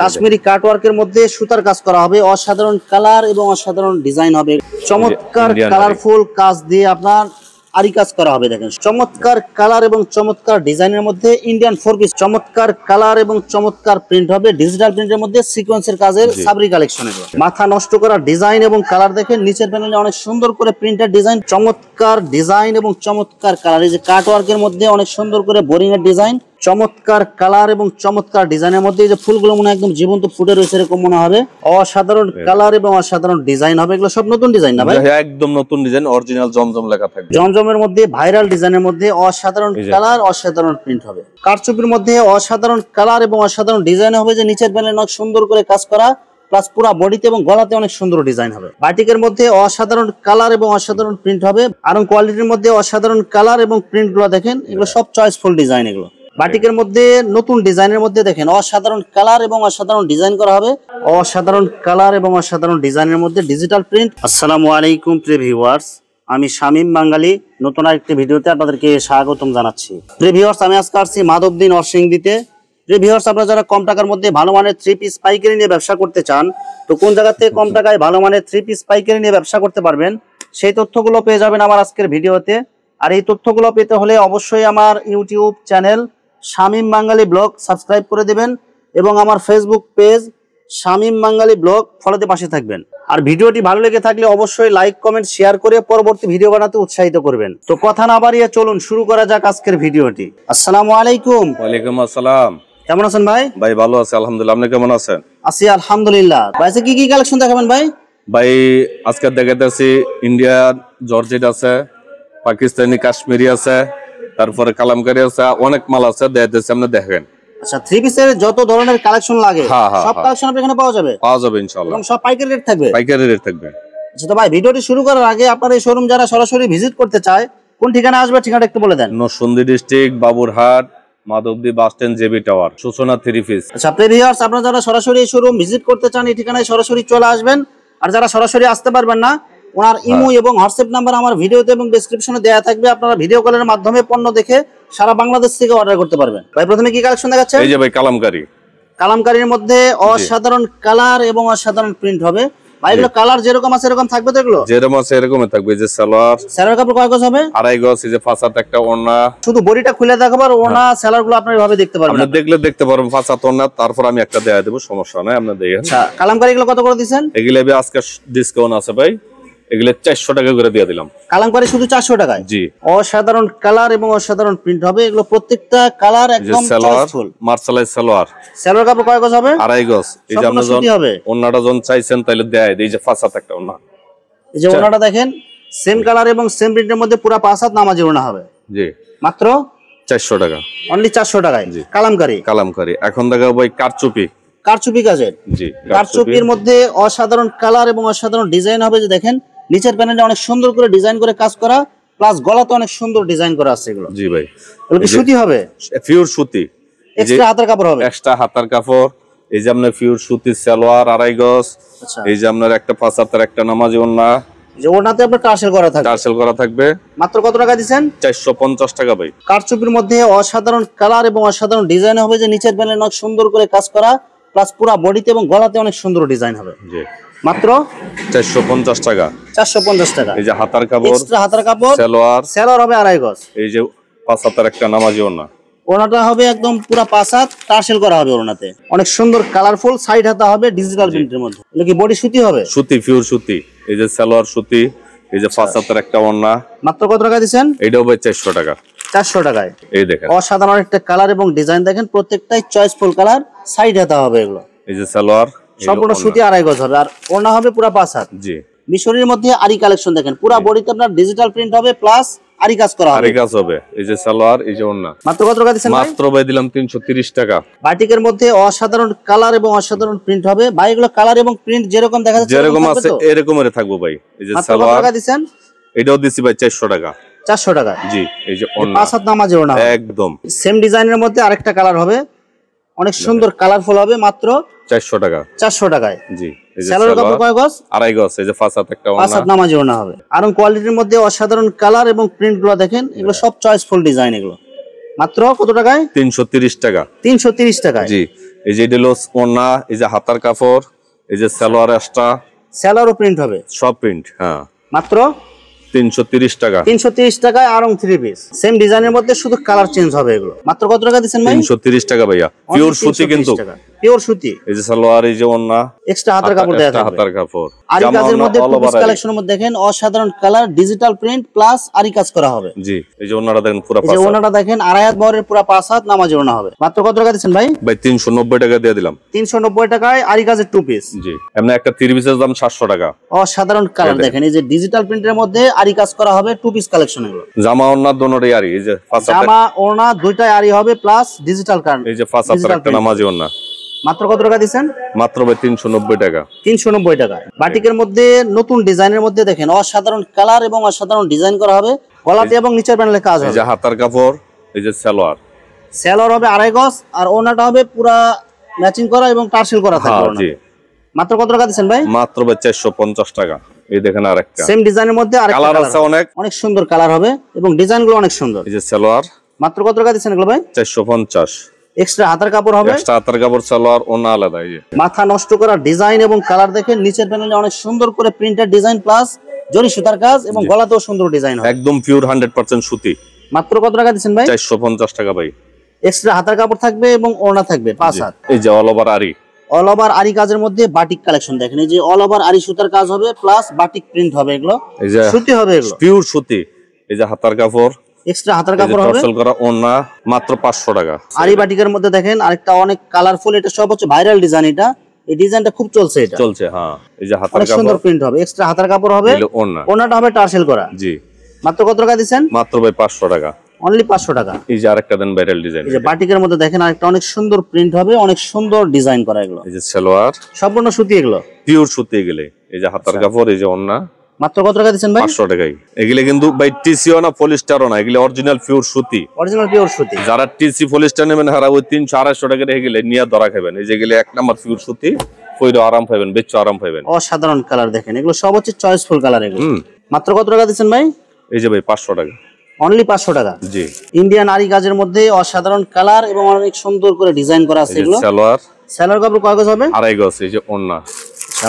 কাশ্মীরি কাটওয়ার্কের মধ্যে সুতার কাজ করা হবে, অসাধারণ কালার এবং অসাধারণ ডিজাইন হবে, চমৎকার কালারফুল কাজ দিয়ে আপনার আরি কাজ করা হবে। দেখেন চমৎকার কালার এবং চমৎকার ডিজাইনের মধ্যে ইন্ডিয়ান 4 পিস, চমৎকার কালার এবং চমৎকার প্রিন্ট হবে, ডিজিটাল প্রিন্টের মধ্যে সিকোয়েন্সের কাজের সাবরি কালেকশনের। মাথা নষ্ট করা ডিজাইন এবং কালার দেখেন, নিচের প্যানেলে অনেক সুন্দর করে প্রিন্টের ডিজাইন, চমৎকার ডিজাইন এবং চমৎকার কালার। এই যে কাটওয়ার্কের মধ্যে অনেক সুন্দর করে বোরিং এর ডিজাইন, চমৎকার কালার এবং চমৎকার ডিজাইনের মধ্যে এই যে ফুলগুলো মনে একদম জীবন্ত ফুটে রয়েছে এরকম মনে হবে। অসাধারণ কালার এবং অসাধারণ ডিজাইন হবে। এগুলো সব নতুন ডিজাইন না ভাই? একদম নতুন ডিজাইন, অরিজিনাল জমজম লেখা থাকবে। জমজমের মধ্যে ভাইরাল ডিজাইনের মধ্যে অসাধারণ কালার, অসাধারণ প্রিন্ট হবে। কারচুপির মধ্যে অসাধারণ কালার এবং অসাধারণ ডিজাইন হবে, যে নিচের প্যানেলে অনেক সুন্দর করে কাজ করা, প্লাস পুরো বডিতে এবং গলাতে অনেক সুন্দর ডিজাইন হবে। বাটিকের মধ্যে অসাধারণ কালার এবং অসাধারণ প্রিন্ট হবে। আরং কোয়ালিটির মধ্যে অসাধারণ কালার এবং প্রিন্ট গুলো দেখেন, এগুলো সব চয়েসফুল ডিজাইন। এগুলো বাটিকের মধ্যে নতুন ডিজাইনের মধ্যে দেখেন অসাধারণ কালার এবং অসাধারণ ডিজাইন করা হবে, অসাধারণ কালার এবং অসাধারণ ডিজাইনের মধ্যে ডিজিটাল প্রিন্ট। আসসালামু আলাইকুম প্রিয় ভিউয়ার্স, আমি শামীম বাঙালি নতুন আরেকটি ভিডিওতে আপনাদেরকে স্বাগতম জানাচ্ছি। প্রিয় ভিউয়ার্স, আমি আজকে আসছি মাধবদী নরসিংদীতে। প্রিয় ভিউয়ার্স, আপনারা যারা কম টাকার মধ্যে ভালো মানের 3 পিস পাইকারি নিয়ে ব্যবসা করতে চান, তো কোন জায়গা থেকে কম টাকায় ভালো মানের 3 পিস পাইকারি নিয়ে ব্যবসা করতে পারবেন, সেই তথ্যগুলো পেয়ে যাবেন আমার আজকের ভিডিওতে। আর এই তথ্যগুলো পেতে হলে অবশ্যই আমার ইউটিউব চ্যানেল শামীম বাঙালি ব্লগ সাবস্ক্রাইব করে দেবেন এবং আমার ফেসবুক পেজ শামীম বাঙালি ব্লগ ফলোতে পাশে থাকবেন। আর ভিডিওটি ভালো লেগে থাকলে অবশ্যই লাইক কমেন্ট শেয়ার করে পরবর্তী ভিডিও বানাতে উৎসাহিত করবেন। তো কথা না বাড়িয়ে চলুন শুরু করা যাক আজকের ভিডিওটি। আসসালামু আলাইকুম। ওয়ালাইকুম আসসালাম। কেমন আছেন ভাই? ভাই ভালো আছি আলহামদুলিল্লাহ, আপনি কেমন আছেন? আছি আলহামদুলিল্লাহ। ভাই কি কি কালেকশন দেখাবেন ভাই? ভাই আজকে দেখাতেছি ইন্ডিয়ান জর্জেট আছে, পাকিস্তানি কাশ্মীরি আছে, তারপরে কালামকারী আছে, অনেক মাল আছে দেখাতেছি, আপনি দেখেন। আচ্ছা, 3 পিসের যত ধরনের কালেকশন লাগে সব কালেকশন আপনাদের এখানে পাওয়া যাবে? পাওয়া যাবে ইনশাআল্লাহ, এবং সব পাইকারি রেট থাকবে? পাইকারি রেট থাকবে। আচ্ছা, তো ভাই ভিডিওটি শুরু করার আগে আপনার এই শোরুম যারা সরাসরি ভিজিট করতে চায় কোন ঠিকানা আসবে, ঠিকানাটা একটু বলে দেন। Narsingdi district, Baburhat, Madhabdi bus stand, JB tower, Suchona 3 piece. আচ্ছা প্রিয় ভিউয়ার্স, আপনারা যারা সরাসরি এই শোরুম ভিজিট করতে চান এই ঠিকানায় সরাসরি চলে আসবেন। আর যারা সরাসরি আসতে পারবেন না, ওনার ইমো এবং হোয়াটসঅ্যাপ নাম্বার আমার ভিডিওতে এবং ডেসক্রিপশনে দেওয়া থাকবে, আপনারা ভিডিও কলের মাধ্যমে পণ্য দেখে সারা বাংলাদেশ থেকে অর্ডার করতে পারবেন। ভাই প্রথমে কি কালেকশন দেখাচ্ছেন? এই যে ভাই কালামকারী। কালামকারীর মধ্যে অসাধারণ কালার এবং অসাধারণ প্রিন্ট হবে। ভাই এগুলো কালার যেরকম আছে এরকম থাকবে তো? এগুলো যেরকম আছে এরকমই থাকবে। এই যে সালোয়ার কাপড় কয় গজ হবে? 2.5 গজ। এই যে ফাসাত একটা ওড়না, শুধু বডিটা খুলে দেখাবো আর ওড়না সেলার গুলো আপনারা ভাবে দেখতে পারবেন। আপনি দেখলে দেখতে পারবেন ফাসাত ওড়না, তারপর আমি একটা দেয়া দেব, সমস্যা নাই, আপনি দেখেন। আচ্ছা, কালামকারী গুলো কত করে দিবেন? এগুলো আজকে ডিসকাউন্ট আছে ভাই, এগুলো 400 টাকা করে দিয়ে দিলাম। কালামকারী শুধু 400 টাকায়? জি। অসাধারণ কালার এবং অসাধারণ প্রিন্ট হবে। এগুলো প্রত্যেকটা কালার একদম চয়েসফুল। মার্শালাই সালোয়ার। সালোয়ার কাপড় কয় গজ হবে? 2.5 গজ। এই যে আপনারা ওন্নাটা যখন চাইছেন তাইলে দেয়। এই যে ফাসাত একটা ওন্না, এই যে ওন্নাটা দেখেন সেম কালার এবং সেম প্রিন্টের মধ্যে পুরো পাঁচাত নামাজি ওন্না হবে। জি। মাত্র 400 টাকা। অনলি 400 টাকায়। জি। কালামকারী। এখন দেখাবো ভাই কারচুপি কাজের। জি। কারচুপির মধ্যে অসাধারণ কালার এবং অসাধারণ ডিজাইন হবে। যে দেখেন নিচের প্যানেলে অনেক সুন্দর করে ডিজাইন করে কাজ করা, প্লাস গলাতে অনেক সুন্দর ডিজাইন করা আছে এগুলো। জি ভাই। এগুলো কি সুতি হবে? পিওর সুতি। এক্সট্রা হাতার কাপড় হবে? এক্সট্রা হাতার কাপড়। এই যে আপনার পিওর সুতি সালোয়ার 2.5 গজ। আচ্ছা। এই যে আপনার একটা ফাসাতের একটা নামাজি ওন্না, যে ওনাতে আপনার টার্সেল করা থাকবে। মাত্র কত টাকা দিবেন? 450 টাকা ভাই। কারচুপির মধ্যে অসাধারণ কালার এবং অসাধারণ ডিজাইন হবে। যে নিচের প্যানেলে অনেক সুন্দর করে কাজ করা, প্লাস পুরো বডিতে এবং গলাতে অনেক সুন্দর ডিজাইন হবে। জি। মাত্র 450 টাকা। 450 টাকা। এই যে হাতার কাপড়, এক্সট্রা হাতার কাপড়, সালোয়ার হবে 2.5 গজ। এই যে পাঁচাতের একটা নামাজি ওন্না, ওনাটা হবে একদম পুরো পাঁচাত টার্সেল করা হবে। ওনাতে অনেক সুন্দর কালারফুল সাইড হাতা হবে ডিজিটাল প্রিন্টের মধ্যে। এগুলো কি বডি সুতি হবে? সুতি, পিওর সুতি। এই যে সালোয়ার সুতি, এই যে পাঁচাতের একটা ওন্না। মাত্র কত টাকা দিবেন? এটাও ভাই 400 টাকা। 400 টাকায়। এই দেখেন অসাধারণ একটা কালার এবং ডিজাইন দেখেন, প্রত্যেকটাই চয়েসফুল কালার, সাইড হাতা হবে এগুলো। এই যে সালোয়ার সম্পূর্ণ সুতি 2.5 গজ হবে, আর ওড়না হবে পুরো পাঁচাত। জি। মিশরের মধ্যে আরি কালেকশন দেখেন, পুরো বডিতে আপনার ডিজিটাল প্রিন্ট হবে, প্লাস আরি কাজ করা হবে। এই যে সালোয়ার, এই যে ওড়না। মাত্র কত টাকা দিবেন? মাত্র ভাই দিলাম 330 টাকা। বাটিকের মধ্যে অসাধারণ কালার এবং অসাধারণ প্রিন্ট হবে। ভাই এগুলো কালার এবং প্রিন্ট যেরকম দেখা যাচ্ছে যেরকম আছে এরকমই থাকবে ভাই। এই যে সালোয়ার, টাকা দিবেন? এটাও দিছি ভাই 400 টাকা। 400 টাকা। জি। এই যে ওড়না পাঁচাত নামাজি ওড়না একদম সেম ডিজাইনের মধ্যে আরেকটা কালার হবে, অনেক সুন্দর কালারফুল হবে। মাত্র 400 টাকা। 400 টাকায়। জি। এই যে সালোয়ার কাপড় কয় গজ? 2.5 গজ। এই যে ফাসাত একটা ওন্না, পাঁচাত নামাজি ওড়না হবে। আরং কোয়ালিটির মধ্যে অসাধারণ কালার এবং প্রিন্ট গুলো দেখেন, এগুলো সব চয়েসফুল ডিজাইন। এগুলো মাত্র কত টাকায়? 330 টাকা। 330 টাকায়। জি। এই যে এটা হলো ওড়না, এই যে হাতার কাপড়, এই যে সালোয়ার এক্সট্রা, সেলারও প্রিন্ট হবে সব প্রিন্ট। হ্যাঁ, মাত্র 330 টাকা। 330 টাকায় আরং 3 পিস সেম ডিজাইনের মধ্যে, শুধু কালার চেঞ্জ হবে এগুলো। মাত্র কত টাকা দিচ্ছেন ভাই? 330 টাকা ভাইয়া, পিওর সুতি কিন্তু, পিওর সুতি। এই যে সালোয়ার, এই যে ওড়না, এক্সট্রা হাতার কাপড় দেয়া থাকবে। হাতার কাপড় আরি কাজের মধ্যে টুপিস কালেকশনের মধ্যে দেখেন অসাধারণ কালার, ডিজিটাল প্রিন্ট প্লাস আরি কাজ করা হবে। জি, এই যে ওড়নাটা দেখেন পুরো এই যে ওড়নাটা দেখেন আড়াই হাত বহরের পুরো 5 হাত নামাজি ওড়না হবে। মাত্র কত টাকা দিচ্ছেন ভাই? ভাই 390 টাকা দিয়ে দিলাম। 390 টাকায় আরি কাজের টু পিস। জি, এমনি একটা 3 পিসের দাম 700 টাকা। অসাধারণ কালার দেখেন, এই যে ডিজিটাল প্রিন্টের মধ্যে আরি কাজ করা হবে, টু পিস কালেকশন এগুলো। জামা ওড়না দোনোটাই আরি, এই যে জামা ওড়না দুইটাই আরি হবে প্লাস ডিজিটাল কালার, এই যে 5 হাতের একটা নামাজি ওড়না। মাত্র কত টাকা দিচ্ছেন? মাত্র ভাই 390 টাকা। 390 টাকায় বাটিকের মধ্যে নতুন ডিজাইনের মধ্যে দেখেন অসাধারণ কালার এবং অসাধারণ ডিজাইন করা হবে, গলাতে এবং নিচের প্যানেলে কাজ হবে। এই যে হাতার কাপড়, এই যে সালোয়ার, সেলর হবে আড়াই গজ, আর ওড়নাটা হবে পুরা ম্যাচিং করা এবং টার্সেল করা থাকবে। জি, মাত্র কত টাকা দিচ্ছেন ভাই? মাত্র ভাই 450 টাকা। এই দেখেন আরেকটা সেম ডিজাইনের মধ্যে আরেকটা কালার আছে, অনেক সুন্দর কালার হবে এবং ডিজাইনগুলো অনেক সুন্দর। এই যে সালোয়ার, মাত্র কত টাকা দিচ্ছেন এগুলো ভাই? 450। এক্সট্রা হাতার কাপড় হবে, এক্সট্রা হাতার কাপড়, সালোয়ার, ওড়না আলাদা। এই যে মাথা নষ্ট করা ডিজাইন এবং কালার দেখেন, নিচের প্যানেলে অনেক সুন্দর করে প্রিন্টেড ডিজাইন প্লাস জরি সুতার কাজ এবং গলাতেও সুন্দর ডিজাইন হবে, একদম পিওর 100% সুতি। মাত্র কত টাকা দিচ্ছেন ভাই? 450 টাকা ভাই। এক্সট্রা হাতার কাপড় থাকবে এবং ওড়না থাকবে 5 হাত। এই যে অল ওভার আরি, অল ওভার আরি কাজের মধ্যে বাটিক কালেকশন দেখেন, এই যে অল ওভার আরি সুতার কাজ হবে প্লাস বাটিক প্রিন্ট হবে, এগুলো এই যে সুতি হবে, এগুলো পিওর সুতি। এই যে হাতার কাপড়, এক্সট্রা হাতার কাপড় হবে, টার্সেল করা ওড়না, মাত্র 500 টাকা। আরি বাটিকের মধ্যে দেখেন আরেকটা অনেক কালারফুল, এটা সব হচ্ছে ভাইরাল ডিজাইন, এটা এই ডিজাইনটা খুব চলছে, এটা চলছে। হ্যাঁ, এই যে হাতার অনেক সুন্দর কাপড়, প্রিন্ট হবে, এক্সট্রা হাতার কাপড় হবে, ওড়না, ওড়নাটা হবে টার্সেল করা। জি, মাত্র কত টাকা দিচ্ছেন? মাত্র ভাই 500 টাকা, অনলি 500 টাকা। এই যে আরেকটা দেন ভাইরাল ডিজাইন, এই যে বাটিকের মধ্যে দেখেন আরেকটা অনেক সুন্দর প্রিন্ট হবে, অনেক সুন্দর ডিজাইন করা, এগুলো এই যে সালোয়ার, সম্পূর্ণ সুতি, এগুলো পিওর সুতি। এগুলো এই যে হাতার কাপড়, এই যে ওড়না, মাত্র কত টাকা দিচ্ছেন ভাই? 500 টাকাই। এগুলো কিন্তু ভাই টিসিও না, পলিস্টারও না, এগুলো অরিজিনাল পিওর সুতি, অরিজিনাল পিওর সুতি। যারা টিসি পলিস্টার নেবেন হারা ওই 300-250 টাকা এগুলো নিয়ে ধরা খাবেন। এই যে এগুলো 1 নাম্বার পিওর সুতি, পয়রা আরাম পাবেন, বেচে আরাম পাবেন। অসাধারণ কালার দেখেন, এগুলো সব হচ্ছে চয়েসফুল কালার, এগুলো মাত্র কত টাকা দিচ্ছেন ভাই? এই যে ভাই 500 টাকা, অনলি 500 টাকা। জি, ইন্ডিয়ান আরি কাজের মধ্যে অসাধারণ কালার এবং অনেক সুন্দর করে ডিজাইন করা আছে, এগুলো সালোয়ার, সেলার কাপড় কয় গজ হবে? আড়াই গজ। এই যে ওড়না,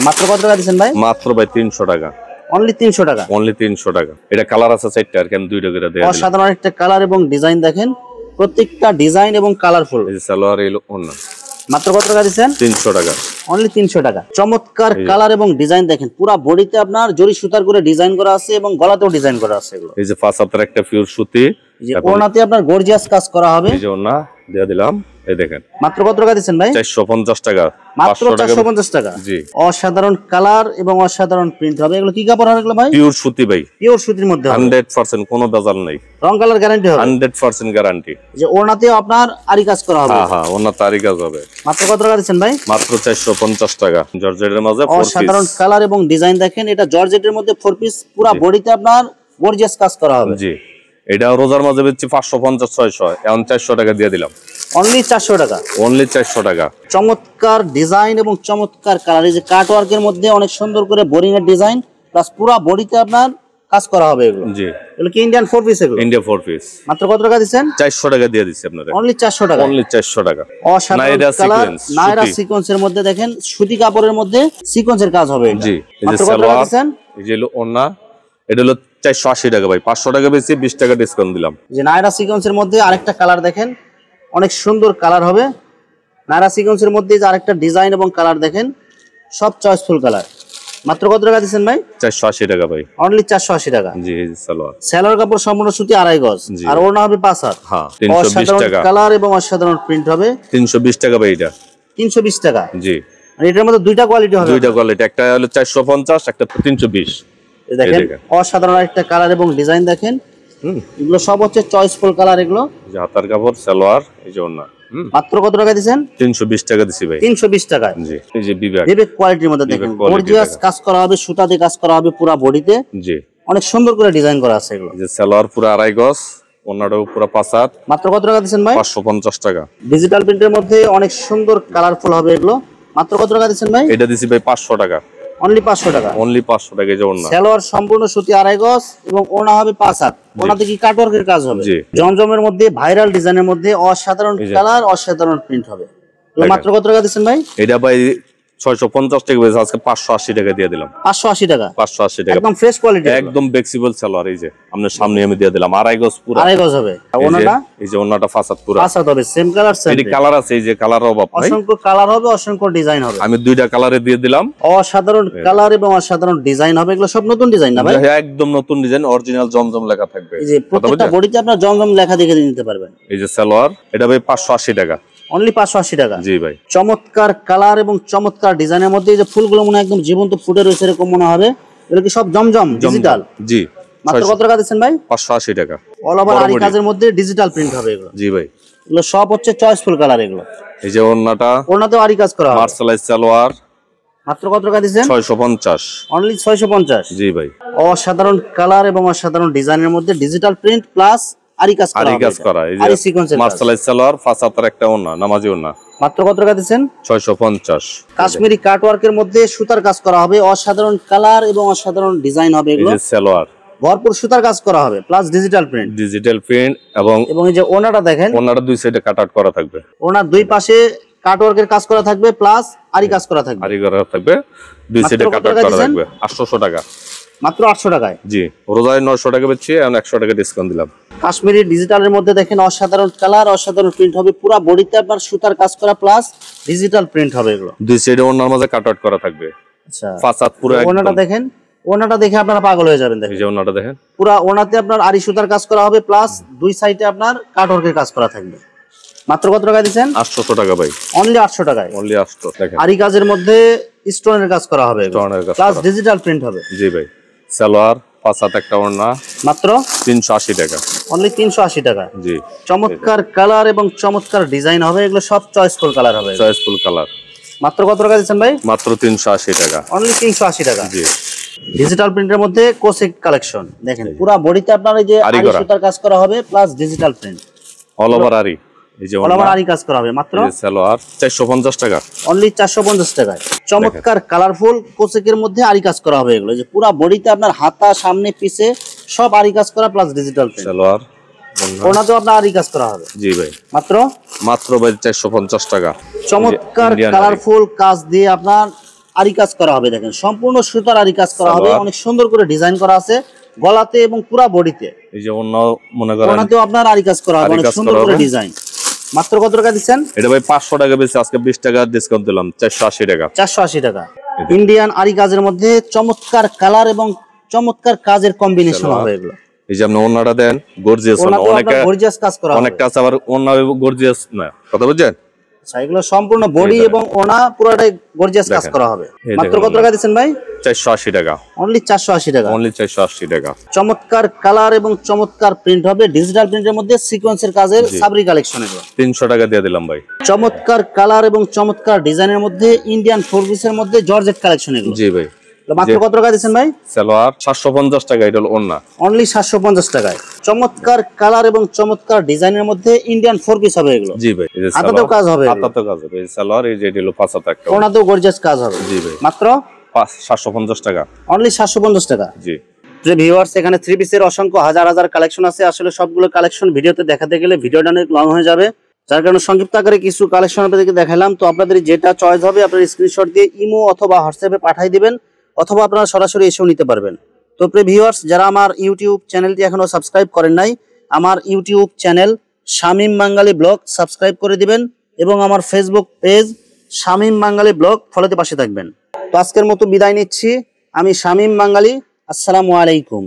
মাত্র কত টাকা দিচ্ছেন ভাই? মাত্র ভাই 300 টাকা, অনলি 300 টাকা। অনলি 300 টাকা। এটা কালার আছে 4টা, আর কেন 2টা করে দেয়া দিলাম। অসাধারণ একটা কালার এবং ডিজাইন দেখেন, প্রত্যেকটা ডিজাইন এবং কালারফুল। এই যে সালোয়ার, এলো ওড়না, মাত্র কত টাকা দিচ্ছেন? 300 টাকা, অনলি 300 টাকা। চমৎকার কালার এবং ডিজাইন দেখেন, পুরো বডিতে আপনার জরি সুতার করে ডিজাইন করা আছে এবং গলাতেও ডিজাইন করা আছে, এগুলো এই যে 5 হাতের একটা পিওর সুতি, যে ওড়নাতে আপনার গর্জিয়াস কাজ করা হবে। এই যে ওড়না দেয়া দিলাম, এই দেখেন মাত্র কত টাকা দিচ্ছেন ভাই? 450 টাকা, মাত্র 450 টাকা। জি, অসাধারণ কালার এবং অসাধারণ প্রিন্ট হবে, এগুলো কি কাপড় হবে এগুলো ভাই? পিওর সুতি ভাই, পিওর সুতির মধ্যে হবে, 100% কোনো ভেজাল নাই, রং কালার গ্যারান্টি হবে, 100% গ্যারান্টি। যে ওড়নাতেও আপনার আরি কাজ করা হবে। হ্যাঁ হ্যাঁ, ওড়না তারই কাজ হবে। মাত্র কত টাকা দিচ্ছেন ভাই? মাত্র 450 টাকা, জর্জেটের মাঝে 4 পিস। অসাধারণ কালার এবং ডিজাইন দেখেন, এটা জর্জেটের মধ্যে 4 পিস, পুরো বডিতে আপনার গর্জিয়াস কাজ করা হবে। জি, এটা রোজার মাঝে বেচছি 550-600, এখন 400 টাকা দিয়ে দিলাম, অনলি 400 টাকা, অনলি 400 টাকা। চমৎকার ডিজাইন এবং চমৎকার কালার, এই যে কাট ওয়ার্কের মধ্যে অনেক সুন্দর করে বোরিং এর ডিজাইন প্লাস পুরো বডিতে আপনার কাজ করা হবে, এগুলো জি, এগুলো কি ইন্ডিয়ান 4 পিস? এগুলো ইন্ডিয়া 4 পিস। মাত্র কত টাকা দিচ্ছেন? 400 টাকা দিয়ে দিচ্ছি আপনাদের, অনলি 400 টাকা, অনলি 400 টাকা। অসাধারণ নাইরা কালার, সিকোয়েন্স, নায়রা সুতি। সিকোয়েন্সের মধ্যে দেখেন সুতি কাপড়ের মধ্যে সিকোয়েন্সের কাজ হবে, এটা জি, এই যে মাত্র কত টাকা সালোয়ার, দিচ্ছেন? এই যে হলো ওড়না, এটা হলো 480 টাকা ভাই, 500 টাকা বেশি, 20 টাকা ডিসকাউন্ট দিলাম। যে নায়রা সিকোয়েন্সের মধ্যে আরেকটা কালার দেখেন, অনেক সুন্দর কালার হবে। নায়রা সিকোয়েন্সের মধ্যে যে আরেকটা ডিজাইন এবং কালার দেখেন, সব চয়েসফুল কালার। মাত্র কত টাকা দিচ্ছেন ভাই? 480 টাকা ভাই, অনলি 480 টাকা। জি, এই যে সালোয়ার, সেলার কাপড় সম্পূর্ণ সুতি আড়াই গজ, জি। আর ওড়না হবে 5 হাত। হ্যাঁ, 320 অসাধারণ টাকা, কালার এবং অসাধারণ প্রিন্ট হবে, 320 টাকা ভাই এটা, 320 টাকা। জি, আর এটার মধ্যে দুইটা কোয়ালিটি হবে, দুইটা কোয়ালিটি, একটা হলো 450, একটা 320। এই দেখেন দেখেন। অসাধারণ একটা কালার এবং ডিজাইন দেখেন, এগুলো সব হচ্ছে চয়েসফুল কালার, এগুলো যে হাতার কাপড়, সালোয়ার, এই যে ওড়না, মাত্র কত টাকা দিচ্ছেন? 320 টাকা দিছি ভাই, 320 টাকায়। জি, এই যে বিবেক, বিবেক কোয়ালিটির মধ্যে দেখেন, বিবেক quality গর্জিয়াস দেখেন। কাজ করা হবে, সুতা দিয়ে কাজ করা হবে পুরো বডিতে, জি, অনেক সুন্দর করে ডিজাইন করা আছে, এগুলো এই যে সালোয়ার পুরো আড়াই গজ, ওড়নাটাও পুরো 5 হাত, মাত্র কত টাকা দিচ্ছেন ভাই? 550 টাকা। ডিজিটাল প্রিন্টের মধ্যে অনেক সুন্দর কালারফুল হবে, এগুলো মাত্র কত টাকা দিচ্ছেন ভাই? এটা দিছি ভাই 500 টাকা, অনলি 500 টাকা। অনলি 500 টাকা। এই যে ওড়না, সালোয়ার সম্পূর্ণ সুতি আড়াই গজ এবং ওড়না হবে 5 হাত, ওড়নাতে কি কাটওয়ার্কের কাজ হবে, জি। জমজমের মধ্যে ভাইরাল ডিজাইনের মধ্যে অসাধারণ এই যে। কালার, অসাধারণ প্রিন্ট হবে। মাত্র কত টাকা দিচ্ছেন ভাই? এটা ভাই 650 টাকা বেচে আজকে 580 টাকা দিয়ে দিলাম। 580 টাকা? 580 টাকা একদম ফ্রেশ কোয়ালিটি, একদম ফ্লেক্সিবল সালোয়ার। এই যে আপনার সামনে আমি দিয়ে দিলাম 2.5 গজ পুরো। 2.5 গজ হবে ওনাটা? এই যে ওনাটা ফাসাদ পুরো ফাসাদ হবে সেম কালার সেম। এই কালার আছে, এই যে কালার অভাব নাই, অসংখ্য কালার হবে, অসংখ্য ডিজাইন হবে। আমি দুইটা কালারে দিয়ে দিলাম। অসাধারণ কালার এবং অসাধারণ ডিজাইন হবে। এগুলো সব নতুন ডিজাইন না ভাই? একদম নতুন ডিজাইন, অরিজিনাল জমজম লেখা থাকবে। এই যে প্রত্যেকটা বডিতে আপনার জমজম লেখা দেখে নিতে পারবেন। এই যে সালোয়ার, এটা ভাই 580 টাকা অনলি। 580 টাকা? জি ভাই। চমৎকার কালার এবং চমৎকার ডিজাইনের মধ্যে এই যে ফুলগুলো মনে একদম জীবন্ত ফুটে রয়েছে এরকম মনে হবে। এগুলো কি সব জমজম ডিজিটাল? জি। মাত্র কত টাকা দিচ্ছেন ভাই? 580 টাকা। অল ওভার আরি কাজের মধ্যে ডিজিটাল প্রিন্ট হবে এগুলো। জি ভাই। এগুলো সব হচ্ছে চয়েসফুল কালার এগুলো। এই যে ওন্নাটা, ওন্নাতেও আরি কাজ করা হবে। মার্শালাইজ সালোয়ার মাত্র কত টাকা দিচ্ছেন? 650 অনলি 650? জি ভাই। অসাধারণ কালার এবং অসাধারণ ডিজাইনের মধ্যে ডিজিটাল প্রিন্ট প্লাস আরি কাজ করা হবে। আরি কাজ করা, এই যে মার্শালাইজ সালোয়ার ফাসাতের একটা ওন্না, নামাজি ওন্না। মাত্র কত টাকা দিচ্ছেন? 650। কাশ্মীরি কাট ওয়ার্কের মধ্যে সুতার কাজ করা হবে, অসাধারণ কালার এবং অসাধারণ ডিজাইন হবে এগুলো। এই যে সালোয়ার ভরপুর সুতার কাজ করা হবে plus digital print. Digital print এবং এই যে ওনাটা দেখেন, ওনাটা দুই সাইডে কাট আউট করা থাকবে। ওনার দুই পাশে কাট ওয়ার্কের কাজ করা থাকবে প্লাস আরি কাজ করা থাকবে। আরি করা থাকবে, দুই সাইডে কাট আউট করা থাকবে। 800 টাকা মাত্র? 800 টাকায়? জি। রোজায় 900 টাকা বেচছি, এখন 100 টাকা ডিসকাউন্ট দিলাম। কাশ্মীরি ডিজিটালের মধ্যে দেখেন অসাধারণ কালার, অসাধারণ প্রিন্ট হবে। পুরো বডিতে আপনার সুতার কাজ করা প্লাস ডিজিটাল প্রিন্ট হবে এগুলো। দুই সাইডে ওনার মাঝে কাট আউট করা থাকবে। আচ্ছা, ফাসাদ পুরো ওনাটা দেখেন, ওনাটা দেখে আপনারা পাগল হয়ে যাবেন। দেখেন এই যে ওনাটা দেখেন, পুরো ওনাতে আপনার আরি সুতার কাজ করা হবে প্লাস দুই সাইডে আপনার কাট ওয়ার্কের কাজ করা থাকবে। মাত্র কত টাকা দিচ্ছেন? 800 টাকা ভাই। অনলি 800 টাকায়? অনলি 800 দেখেন। আরি কাজের মধ্যে স্টোনের কাজ করা হবে প্লাস ডিজিটাল প্রিন্ট হবে। জি ভাই। সালোয়ার ফাসাদ একটা ওড়না মাত্র 380 টাকা। অনলি 380 টাকা? জি। চমৎকার কালার এবং চমৎকার ডিজাইন হবে। এগুলো সব চয়েসফুল কালার হবে। Choiceful colour. মাত্র কত টাকা দিচ্ছেন ভাই? মাত্র 380 টাকা। অনলি 380 টাকা? জি। ডিজিটাল প্রিন্টের মধ্যে কোসেক কালেকশন দেখেন, পুরো বডিতে আপনার এই যে আরি সুতার কাজ করা হবে plus digital print all over আরি। এই যে অল ওভার আরি কাজ করা হবে। মাত্র সালোয়ার 450 টাকা। অনলি 450 টাকায়। চমৎকার কালারফুল কোসেকের মধ্যে আরি কাজ করা হবে এগুলো। যে পুরো বডিতে আপনার হাতা সামনে পিছে সব আরি কাজ করা প্লাস ডিজিটাল প্রিন্ট। সালোয়ার ওনাতেও আপনার আরি কাজ করা হবে। জি ভাই। মাত্র ভাই 450 টাকা। চমৎকার কালারফুল কাজ দিয়ে আপনার আরি কাজ করা হবে। দেখেন সম্পূর্ণ সুতার আরি কাজ করা হবে, অনেক সুন্দর করে ডিজাইন করা আছে গলাতে এবং পুরো বডিতে। এই যে অন্য মনে করেন ওনাতেও আপনার আরি কাজ করা হবে, অনেক সুন্দর করে ডিজাইন। মাত্র কত টাকা দিচ্ছেন? এটা ভাই 500 টাকা বেশি, আজকে 20 টাকা ডিসকাউন্ট দিলাম, 480 টাকা। 480 টাকা। ইন্ডিয়ান আরি কাজের মধ্যে চমৎকার কালার এবং চমৎকার কাজের কম্বিনেশন হবে এগুলো। এই যে আপনি ওন্নাটা দেন, গর্জিয়াস ওন্না, অনেকটা গর্জিয়াস কাজ করা হবে। অনেকটা আছে আবার ওন্না গর্জিয়াস না, কথা বুঝছেন? আচ্ছা, এগুলো সম্পূর্ণ বডি এবং ওনা পুরোটাই গর্জিয়াস কাজ করা হবে। মাত্র কত টাকা দিচ্ছেন ভাই? 480 টাকা। অনলি 480 টাকা? অনলি 480 টাকা। চমৎকার কালার এবং চমৎকার প্রিন্ট হবে ডিজিটাল প্রিন্টের মধ্যে সিকোয়েন্সের কাজের সাবরি কালেকশন। এগুলো 300 টাকা দিয়ে দিলাম ভাই। চমৎকার কালার এবং চমৎকার ডিজাইনের মধ্যে ইন্ডিয়ান ফোর পিসের মধ্যে জর্জেট কালেকশন এগুলো। জি ভাই। মাত্র কত টাকা দিচ্ছেন ভাই? সালোয়ার 750 টাকা, এটা হলো ওন্না। অনলি 750 টাকায়। চমৎকার কালার এবং চমৎকার ডিজাইনের মধ্যে ইন্ডিয়ান ফোর পিস হবে এগুলো। জি ভাই। হাতাতেও কাজ হবে, হাতাতেও কাজ হবে। এই সালোয়ার, এই যে এটা হলো ফাসাত একটা, ওনাতেও গর্জিয়াস কাজ হবে। জি ভাই। মাত্র 750 টাকা। অনলি 750 টাকা? জি। যে ভিউয়ার্স, এখানে থ্রি পিসের অসংখ্য হাজার হাজার কালেকশন আছে। আসলে সবগুলো কালেকশন ভিডিওতে দেখাতে গেলে ভিডিওটা অনেক লং হয়ে যাবে, যার কারণে সংক্ষিপ্ত আকারে কিছু কালেকশন আপনাদেরকে দেখালাম। তো আপনাদের যেটা চয়েস হবে আপনার স্ক্রিনশট দিয়ে ইমো অথবা হোয়াটসঅ্যাপে পাঠিয়ে দিবেন, অথবা আপনারা সরাসরি এসেও নিতে পারবেন। তো প্রিয় ভিউয়ার্স, যারা আমার ইউটিউব চ্যানেলটি এখনো সাবস্ক্রাইব করেন নাই, আমার ইউটিউব চ্যানেল শামীম বাঙালি ব্লগ সাবস্ক্রাইব করে দিবেন এবং আমার ফেসবুক পেজ শামীম বাঙালি ব্লগ ফলোতে পাশে থাকবেন। তো আজকের মতো বিদায় নিচ্ছি, আমি শামীম বাঙালি। আসসালামু আলাইকুম।